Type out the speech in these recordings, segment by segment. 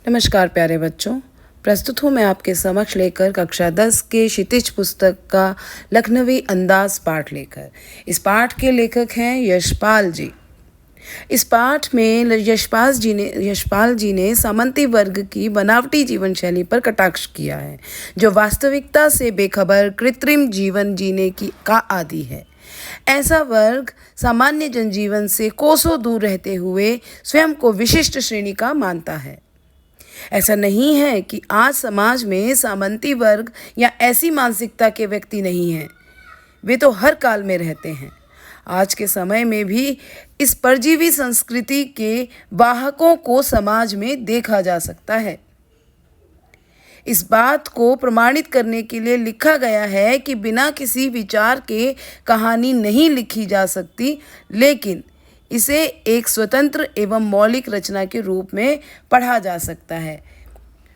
नमस्कार प्यारे बच्चों, प्रस्तुत हूँ मैं आपके समक्ष लेकर कक्षा 10 के क्षितिज पुस्तक का लखनवी अंदाज पाठ लेकर। इस पाठ के लेखक हैं यशपाल जी। इस पाठ में यशपाल जी ने सामंती वर्ग की बनावटी जीवन शैली पर कटाक्ष किया है, जो वास्तविकता से बेखबर कृत्रिम जीवन जीने की का आदी है। ऐसा वर्ग सामान्य जनजीवन से कोसों दूर रहते हुए स्वयं को विशिष्ट श्रेणी का मानता है। ऐसा नहीं है कि आज समाज में सामंती वर्ग या ऐसी मानसिकता के व्यक्ति नहीं हैं, वे तो हर काल में रहते हैं। आज के समय में भी इस परजीवी संस्कृति के वाहकों को समाज में देखा जा सकता है। इस बात को प्रमाणित करने के लिए लिखा गया है कि बिना किसी विचार के कहानी नहीं लिखी जा सकती, लेकिन इसे एक स्वतंत्र एवं मौलिक रचना के रूप में पढ़ा जा सकता है।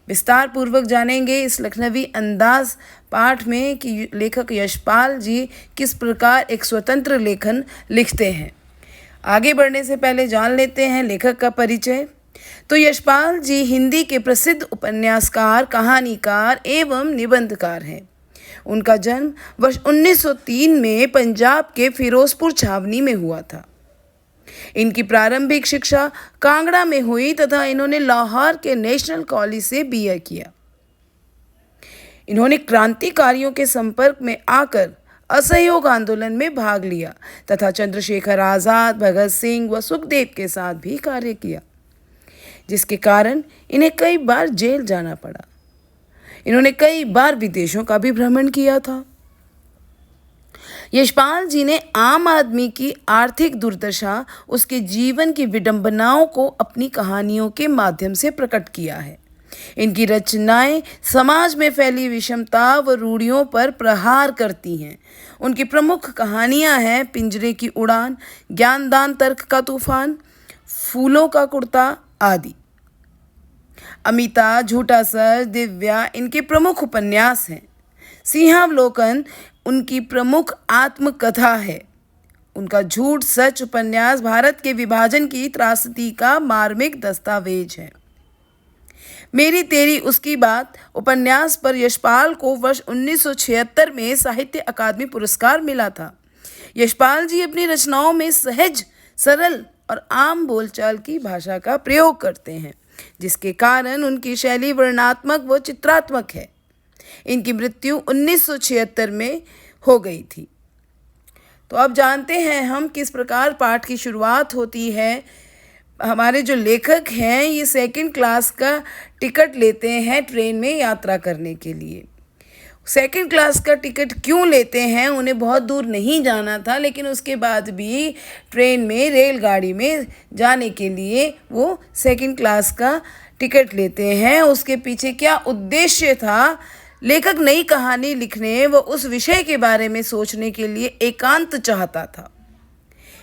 विस्तार पूर्वक जानेंगे इस लखनवी अंदाज पाठ में कि लेखक यशपाल जी किस प्रकार एक स्वतंत्र लेखन लिखते हैं। आगे बढ़ने से पहले जान लेते हैं लेखक का परिचय। तो यशपाल जी हिंदी के प्रसिद्ध उपन्यासकार, कहानीकार एवं निबंधकार हैं। उनका जन्म वर्ष 1903 में पंजाब के फिरोजपुर छावनी में हुआ था। इनकी प्रारंभिक शिक्षा कांगड़ा में हुई तथा इन्होंने लाहौर के नेशनल कॉलेज से बीए किया। इन्होंने क्रांतिकारियों के संपर्क में आकर असहयोग आंदोलन में भाग लिया तथा चंद्रशेखर आज़ाद, भगत सिंह व सुखदेव के साथ भी कार्य किया, जिसके कारण इन्हें कई बार जेल जाना पड़ा। इन्होंने कई बार विदेशों का भी भ्रमण किया था। यशपाल जी ने आम आदमी की आर्थिक दुर्दशा, उसके जीवन की विडंबनाओं को अपनी कहानियों के माध्यम से प्रकट किया है। इनकी रचनाएं समाज में फैली विषमता व रूढ़ियों पर प्रहार करती हैं। उनकी प्रमुख कहानियां हैं पिंजरे की उड़ान, ज्ञानदान तर्क का तूफान, फूलों का कुर्ता आदि। अमिता, झूठा सच, दिव्या इनके प्रमुख उपन्यास हैं। सिंहावलोकन उनकी प्रमुख आत्मकथा है। उनका झूठ सच उपन्यास भारत के विभाजन की त्रासदी का मार्मिक दस्तावेज है। मेरी तेरी उसकी बात उपन्यास पर यशपाल को वर्ष 1976 में साहित्य अकादमी पुरस्कार मिला था। यशपाल जी अपनी रचनाओं में सहज, सरल और आम बोलचाल की भाषा का प्रयोग करते हैं, जिसके कारण उनकी शैली वर्णनात्मक व चित्रात्मक है। इनकी मृत्यु 1976 में हो गई थी। तो अब जानते हैं हम किस प्रकार पाठ की शुरुआत होती है। हमारे जो लेखक हैं ये सेकंड क्लास का टिकट लेते हैं ट्रेन में यात्रा करने के लिए। सेकंड क्लास का टिकट क्यों लेते हैं? उन्हें बहुत दूर नहीं जाना था, लेकिन उसके बाद भी ट्रेन में, रेलगाड़ी में जाने के लिए वो सेकंड क्लास का टिकट लेते हैं। उसके पीछे क्या उद्देश्य था? लेखक नई कहानी लिखने व उस विषय के बारे में सोचने के लिए एकांत चाहता था,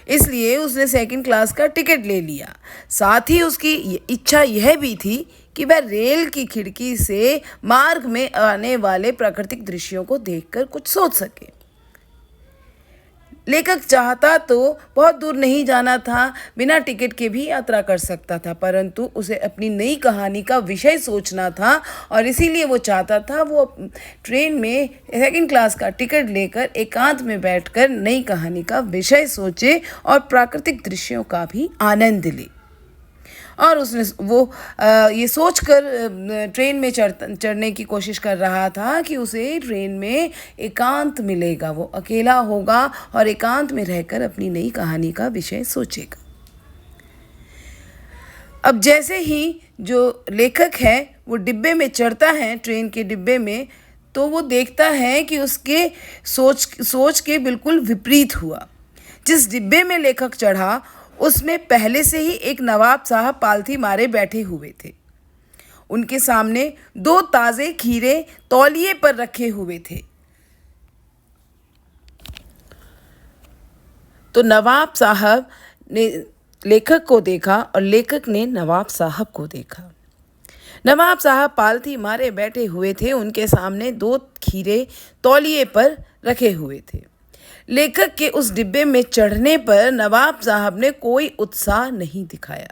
इसलिए उसने सेकंड क्लास का टिकट ले लिया। साथ ही उसकी इच्छा यह भी थी कि वह रेल की खिड़की से मार्ग में आने वाले प्राकृतिक दृश्यों को देखकर कुछ सोच सके। लेखक चाहता तो बहुत दूर नहीं जाना था, बिना टिकट के भी यात्रा कर सकता था, परंतु उसे अपनी नई कहानी का विषय सोचना था और इसीलिए वो चाहता था वो ट्रेन में सेकंड क्लास का टिकट लेकर एकांत में बैठकर नई कहानी का विषय सोचे और प्राकृतिक दृश्यों का भी आनंद ले। और उसने ये सोचकर ट्रेन में चढ़ने की कोशिश कर रहा था कि उसे ट्रेन में एकांत मिलेगा, वो अकेला होगा और एकांत में रहकर अपनी नई कहानी का विषय सोचेगा। अब जैसे ही जो लेखक है वो डिब्बे में चढ़ता है, ट्रेन के डिब्बे में, तो वो देखता है कि उसके सोच के बिल्कुल विपरीत हुआ। जिस डिब्बे में लेखक चढ़ा उसमें पहले से ही एक नवाब साहब पालथी मारे बैठे हुए थे। उनके सामने 2 ताज़े खीरे तौलिए पर रखे हुए थे। तो नवाब साहब ने लेखक को देखा और लेखक ने नवाब साहब को देखा। नवाब साहब पालथी मारे बैठे हुए थे, उनके सामने 2 खीरे तौलिए पर रखे हुए थे। लेखक के उस डिब्बे में चढ़ने पर नवाब साहब ने कोई उत्साह नहीं दिखाया।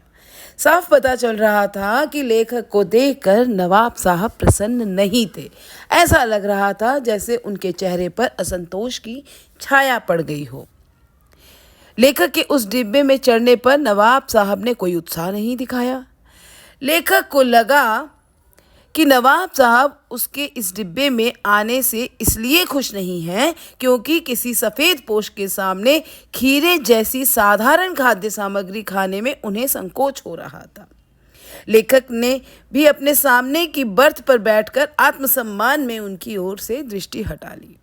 साफ पता चल रहा था कि लेखक को देखकर नवाब साहब प्रसन्न नहीं थे। ऐसा लग रहा था जैसे उनके चेहरे पर असंतोष की छाया पड़ गई हो। लेखक के उस डिब्बे में चढ़ने पर नवाब साहब ने कोई उत्साह नहीं दिखाया। लेखक को लगा कि नवाब साहब उसके इस डिब्बे में आने से इसलिए खुश नहीं हैं क्योंकि किसी सफ़ेद पोश के सामने खीरे जैसी साधारण खाद्य सामग्री खाने में उन्हें संकोच हो रहा था। लेखक ने भी अपने सामने की बर्थ पर बैठकर आत्मसम्मान में उनकी ओर से दृष्टि हटा ली।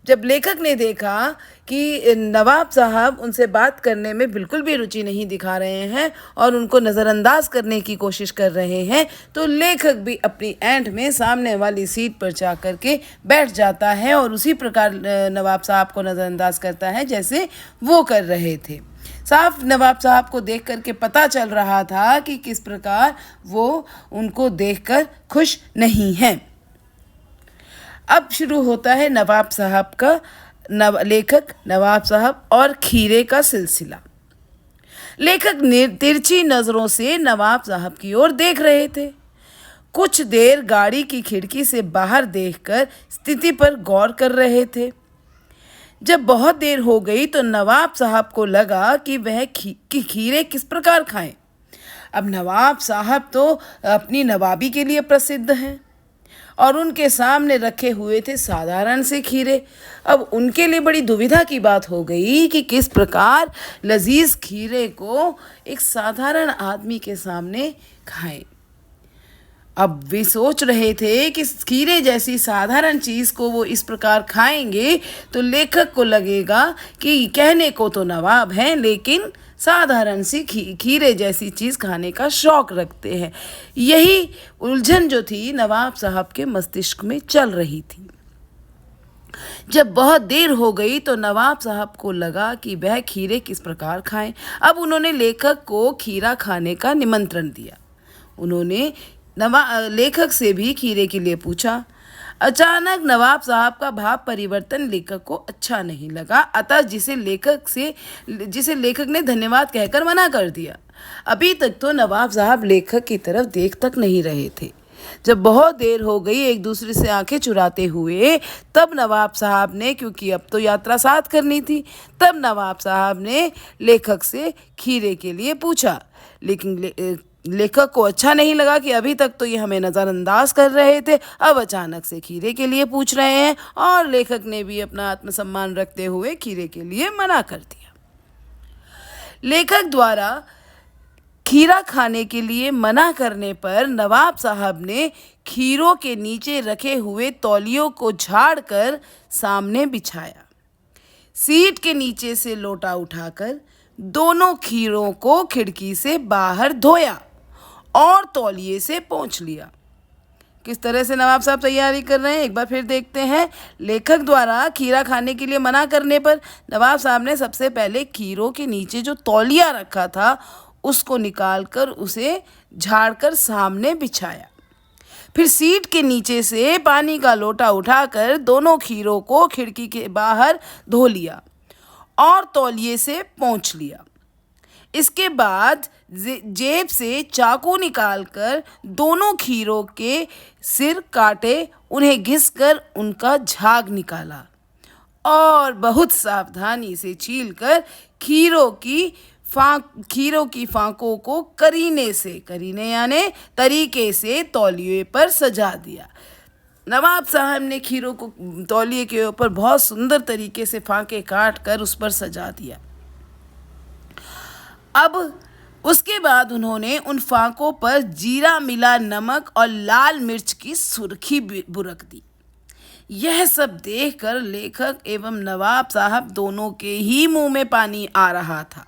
जब लेखक ने देखा कि नवाब साहब उनसे बात करने में बिल्कुल भी रुचि नहीं दिखा रहे हैं और उनको नज़रअंदाज करने की कोशिश कर रहे हैं, तो लेखक भी अपनी ऐंठ में सामने वाली सीट पर जा कर के बैठ जाता है और उसी प्रकार नवाब साहब को नज़रअंदाज करता है जैसे वो कर रहे थे। साफ नवाब साहब को देख कर के पता चल रहा था कि किस प्रकार वो उनको देखकर खुश नहीं हैं। अब शुरू होता है नवाब साहब का लेखक, नवाब साहब और खीरे का सिलसिला। लेखक तिरछी नज़रों से नवाब साहब की ओर देख रहे थे। कुछ देर गाड़ी की खिड़की से बाहर देखकर स्थिति पर गौर कर रहे थे। जब बहुत देर हो गई तो नवाब साहब को लगा कि वह खीरे किस प्रकार खाएं। अब नवाब साहब तो अपनी नवाबी के लिए प्रसिद्ध हैं और उनके सामने रखे हुए थे साधारण से खीरे। अब उनके लिए बड़ी दुविधा की बात हो गई कि किस प्रकार लजीज खीरे को एक साधारण आदमी के सामने खाएं। अब वे सोच रहे थे कि खीरे जैसी साधारण चीज़ को वो इस प्रकार खाएंगे तो लेखक को लगेगा कि कहने को तो नवाब हैं लेकिन साधारण सी खीरे जैसी चीज़ खाने का शौक़ रखते हैं। यही उलझन जो थी नवाब साहब के मस्तिष्क में चल रही थी। जब बहुत देर हो गई तो नवाब साहब को लगा कि वह खीरे किस प्रकार खाएं। अब उन्होंने लेखक को खीरा खाने का निमंत्रण दिया। उन्होंने लेखक से भी खीरे के लिए पूछा। अचानक नवाब साहब का भाव परिवर्तन लेखक को अच्छा नहीं लगा, अतः जिसे लेखक ने धन्यवाद कहकर मना कर दिया। अभी तक तो नवाब साहब लेखक की तरफ देख तक नहीं रहे थे। जब बहुत देर हो गई एक दूसरे से आंखें चुराते हुए, तब नवाब साहब ने, क्योंकि अब तो यात्रा साथ करनी थी, तब नवाब साहब ने लेखक से खीरे के लिए पूछा। लेकिन लेखक को अच्छा नहीं लगा कि अभी तक तो ये हमें नज़रअंदाज कर रहे थे, अब अचानक से खीरे के लिए पूछ रहे हैं, और लेखक ने भी अपना आत्मसम्मान रखते हुए खीरे के लिए मना कर दिया। लेखक द्वारा खीरा खाने के लिए मना करने पर नवाब साहब ने खीरों के नीचे रखे हुए तौलियों को झाड़ कर सामने बिछाया। सीट के नीचे से लोटा उठाकर दोनों खीरों को खिड़की से बाहर धोया और तौलिए से पोंछ लिया। किस तरह से नवाब साहब तैयारी कर रहे हैं एक बार फिर देखते हैं। लेखक द्वारा खीरा खाने के लिए मना करने पर नवाब साहब ने सबसे पहले खीरों के नीचे जो तौलिया रखा था उसको निकालकर उसे झाड़कर सामने बिछाया। फिर सीट के नीचे से पानी का लोटा उठाकर दोनों खीरों को खिड़की के बाहर धो लिया और तौलिए से पोंछ लिया। इसके बाद जेब से चाकू निकालकर दोनों खीरों के सिर काटे, उन्हें घिसकर उनका झाग निकाला और बहुत सावधानी से छीलकर खीरों की फांकों को करीने यानी तरीके से तौलिए पर सजा दिया। नवाब साहब ने खीरों को तौलिए के ऊपर बहुत सुंदर तरीके से फांके काट कर उस पर सजा दिया। अब उसके बाद उन्होंने उन फांकों पर जीरा मिला नमक और लाल मिर्च की सुर्खी बुरक दी। यह सब देखकर लेखक एवं नवाब साहब दोनों के ही मुंह में पानी आ रहा था।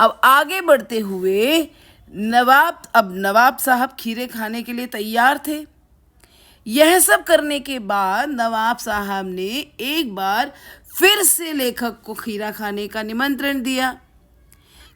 अब आगे बढ़ते हुए नवाब साहब खीरे खाने के लिए तैयार थे। यह सब करने के बाद नवाब साहब ने एक बार फिर से लेखक को खीरा खाने का निमंत्रण दिया।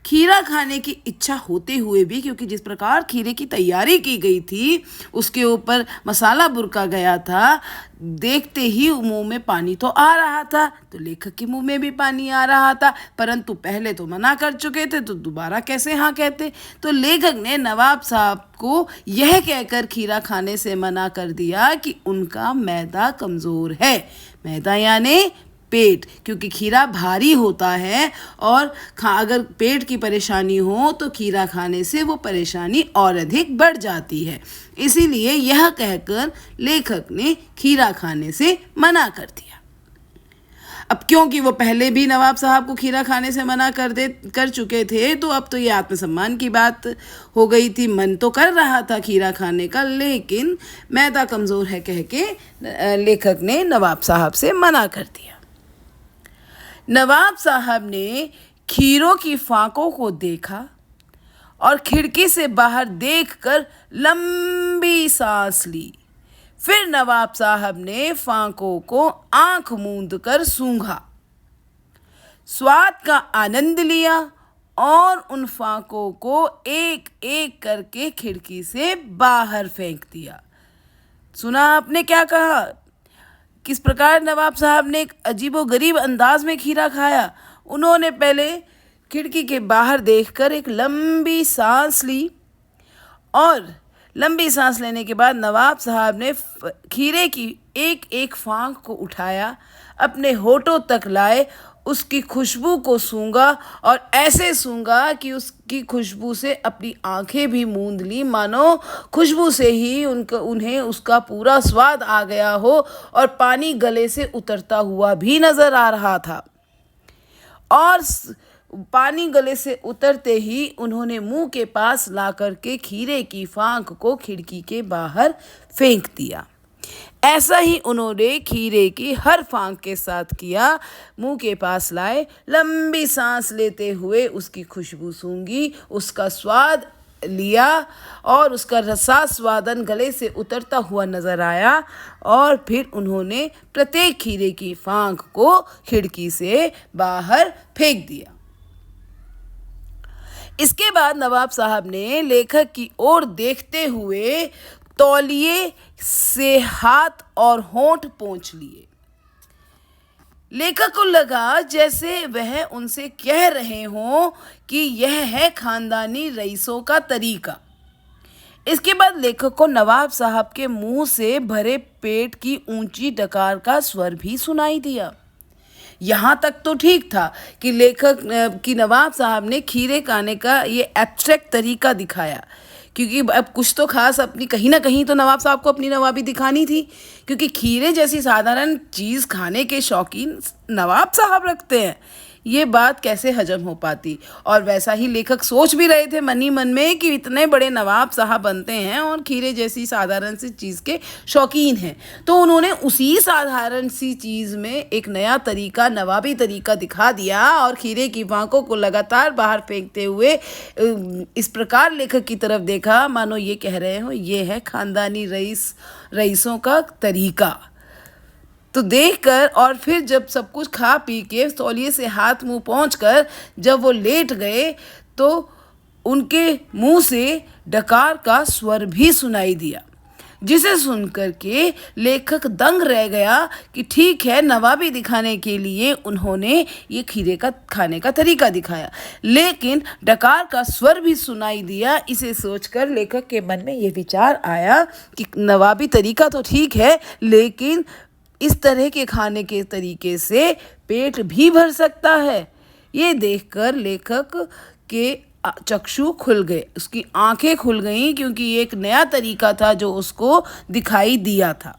खीरा खाने की इच्छा होते हुए भी, क्योंकि जिस प्रकार खीरे की तैयारी की गई थी उसके ऊपर मसाला बुरका गया था, देखते ही मुंह में पानी तो आ रहा था, तो लेखक के मुंह में भी पानी आ रहा था। परंतु पहले तो मना कर चुके थे तो दोबारा कैसे हाँ कहते। तो लेखक ने नवाब साहब को यह कहकर खीरा खाने से मना कर दिया कि उनका मैदा कमज़ोर है। मैदा यानी पेट, क्योंकि खीरा भारी होता है और अगर पेट की परेशानी हो तो खीरा खाने से वो परेशानी और अधिक बढ़ जाती है। इसीलिए यह कहकर लेखक ने खीरा खाने से मना कर दिया। अब क्योंकि वो पहले भी नवाब साहब को खीरा खाने से मना कर चुके थे, तो अब तो ये आत्मसम्मान की बात हो गई थी। मन तो कर रहा था खीरा खाने का, लेकिन मैदा कमज़ोर है कह के लेखक ने नवाब साहब से मना कर दिया। नवाब साहब ने खीरों की फांकों को देखा और खिड़की से बाहर देखकर लंबी सांस ली। फिर नवाब साहब ने फांकों को आंख मूंद कर सूंघा, स्वाद का आनंद लिया और उन फांकों को एक एक करके खिड़की से बाहर फेंक दिया। सुना आपने क्या कहा? किस प्रकार नवाब साहब ने एक अजीबोगरीब अंदाज में खीरा खाया। उन्होंने पहले खिड़की के बाहर देखकर एक लंबी सांस ली और लंबी सांस लेने के बाद नवाब साहब ने खीरे की एक एक फांक को उठाया, अपने होठों तक लाए, उसकी खुशबू को सूंघा और ऐसे सूंघा कि उसकी खुशबू से अपनी आंखें भी मूंद ली, मानो खुशबू से ही उन्हें उसका पूरा स्वाद आ गया हो और पानी गले से उतरता हुआ भी नज़र आ रहा था। और पानी गले से उतरते ही उन्होंने मुंह के पास ला करके खीरे की फांक को खिड़की के बाहर फेंक दिया। ऐसा ही उन्होंने खीरे की हर फांक के साथ किया। मुंह के पास लाए, लंबी सांस लेते हुए उसकी खुशबू सूंघी, उसका स्वाद लिया और उसका रसास्वादन गले से उतरता हुआ नजर आया और फिर उन्होंने प्रत्येक खीरे की फांक को खिड़की से बाहर फेंक दिया। इसके बाद नवाब साहब ने लेखक की ओर देखते हुए तौलिए से हाथ और होंठ पोंछ लिए। लेखक को लगा जैसे वह उनसे कह रहे हों कि यह है खानदानी रईसों का तरीका। इसके बाद लेखक को नवाब साहब के मुंह से भरे पेट की ऊंची डकार का स्वर भी सुनाई दिया। यहाँ तक तो ठीक था कि लेखक की नवाब साहब ने खीरे खाने का ये एब्स्ट्रैक्ट तरीका दिखाया, क्योंकि अब कुछ तो खास अपनी कहीं ना कहीं तो नवाब साहब को अपनी नवाबी दिखानी थी, क्योंकि खीरे जैसी साधारण चीज़ खाने के शौकीन नवाब साहब रखते हैं। ये बात कैसे हजम हो पाती। और वैसा ही लेखक सोच भी रहे थे मन ही मन में कि इतने बड़े नवाब साहब बनते हैं और खीरे जैसी साधारण सी चीज़ के शौकीन हैं, तो उन्होंने उसी साधारण सी चीज़ में एक नया तरीका, नवाबी तरीका दिखा दिया और खीरे की फांकों को लगातार बाहर फेंकते हुए इस प्रकार लेखक की तरफ देखा मानो ये कह रहे हो ये है खानदानी रईसों का तरीका। तो देखकर और फिर जब सब कुछ खा पी के तौलिए से हाथ मुंह पोंछकर जब वो लेट गए तो उनके मुंह से डकार का स्वर भी सुनाई दिया, जिसे सुनकर के लेखक दंग रह गया कि ठीक है, नवाबी दिखाने के लिए उन्होंने ये खीरे का खाने का तरीका दिखाया, लेकिन डकार का स्वर भी सुनाई दिया। इसे सोचकर लेखक के मन में ये विचार आया कि नवाबी तरीका तो ठीक है, लेकिन इस तरह के खाने के तरीके से पेट भी भर सकता है। ये देखकर लेखक के चक्षु खुल गए, उसकी आंखें खुल गईं, क्योंकि ये एक नया तरीका था जो उसको दिखाई दिया था।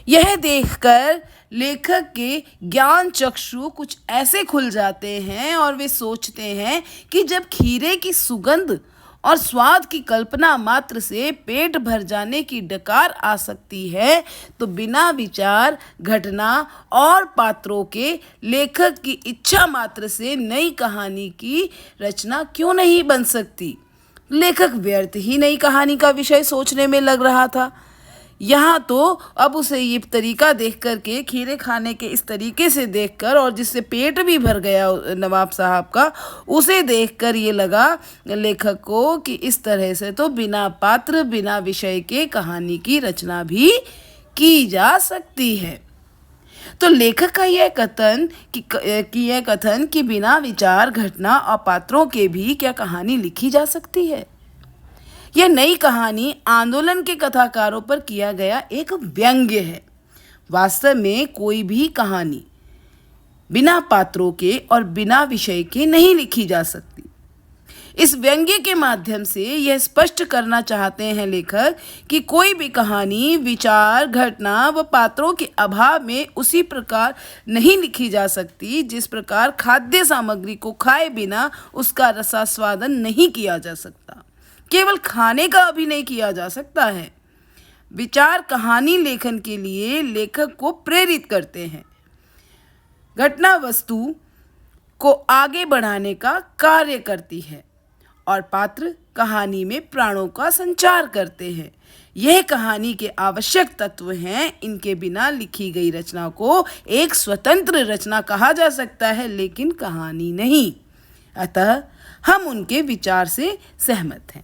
यह देखकर लेखक के ज्ञान चक्षु कुछ ऐसे खुल जाते हैं और वे सोचते हैं कि जब खीरे की सुगंध और स्वाद की कल्पना मात्र से पेट भर जाने की डकार आ सकती है, तो बिना विचार, घटना और पात्रों के लेखक की इच्छा मात्र से नई कहानी की रचना क्यों नहीं बन सकती। लेखक व्यर्थ ही नई कहानी का विषय सोचने में लग रहा था। यहाँ तो अब उसे ये तरीका देख कर के, खीरे खाने के इस तरीके से देखकर, और जिससे पेट भी भर गया नवाब साहब का, उसे देखकर ये लगा लेखक को कि इस तरह से तो बिना पात्र बिना विषय के कहानी की रचना भी की जा सकती है। तो लेखक का यह कथन कि बिना विचार, घटना और पात्रों के भी क्या कहानी लिखी जा सकती है, यह नई कहानी आंदोलन के कथाकारों पर किया गया एक व्यंग्य है। वास्तव में कोई भी कहानी बिना पात्रों के और बिना विषय के नहीं लिखी जा सकती। इस व्यंग्य के माध्यम से यह स्पष्ट करना चाहते हैं लेखक कि कोई भी कहानी विचार, घटना व पात्रों के अभाव में उसी प्रकार नहीं लिखी जा सकती जिस प्रकार खाद्य सामग्री को खाए बिना उसका रसास्वादन नहीं किया जा सकता। केवल खाने का अभिनय किया जा सकता है। विचार कहानी लेखन के लिए लेखक को प्रेरित करते हैं। घटना वस्तु को आगे बढ़ाने का कार्य करती है और पात्र कहानी में प्राणों का संचार करते हैं। यह कहानी के आवश्यक तत्व हैं। इनके बिना लिखी गई रचना को एक स्वतंत्र रचना कहा जा सकता है, लेकिन कहानी नहीं। अतः हम उनके विचार से सहमत हैं।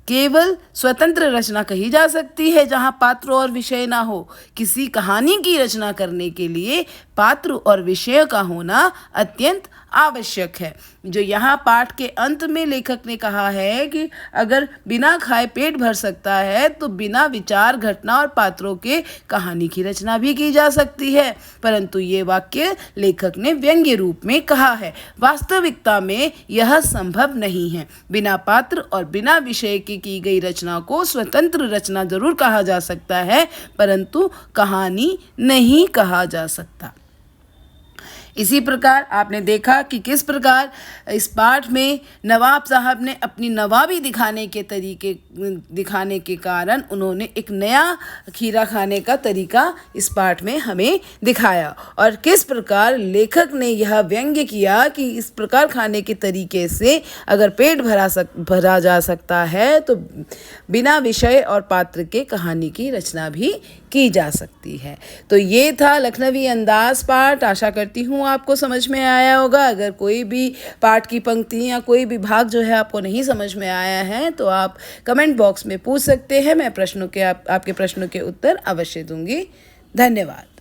केवल स्वतंत्र रचना कही जा सकती है जहाँ पात्र और विषय ना हो। किसी कहानी की रचना करने के लिए पात्र और विषय का होना अत्यंत आवश्यक है। जो यहाँ पाठ के अंत में लेखक ने कहा है कि अगर बिना खाए पेट भर सकता है तो बिना विचार, घटना और पात्रों के कहानी की रचना भी की जा सकती है, परंतु ये वाक्य लेखक ने व्यंग्य रूप में कहा है। वास्तविकता में यह संभव नहीं है। बिना पात्र और बिना विषय की गई रचना को स्वतंत्र रचना जरूर कहा जा सकता है, परंतु कहानी नहीं कहा जा सकता। इसी प्रकार आपने देखा कि किस प्रकार इस पाठ में नवाब साहब ने अपनी नवाबी दिखाने के कारण उन्होंने एक नया खीरा खाने का तरीका इस पाठ में हमें दिखाया, और किस प्रकार लेखक ने यह व्यंग्य किया कि इस प्रकार खाने के तरीके से अगर पेट भरा जा सकता है तो बिना विषय और पात्र के कहानी की रचना भी की जा सकती है। तो ये था लखनवी अंदाज पाठ। आशा करती हूँ आपको समझ में आया होगा। अगर कोई भी पाठ की पंक्ति या कोई भी भाग जो है आपको नहीं समझ में आया है तो आप कमेंट बॉक्स में पूछ सकते हैं। मैं आपके प्रश्नों के उत्तर अवश्य दूंगी। धन्यवाद।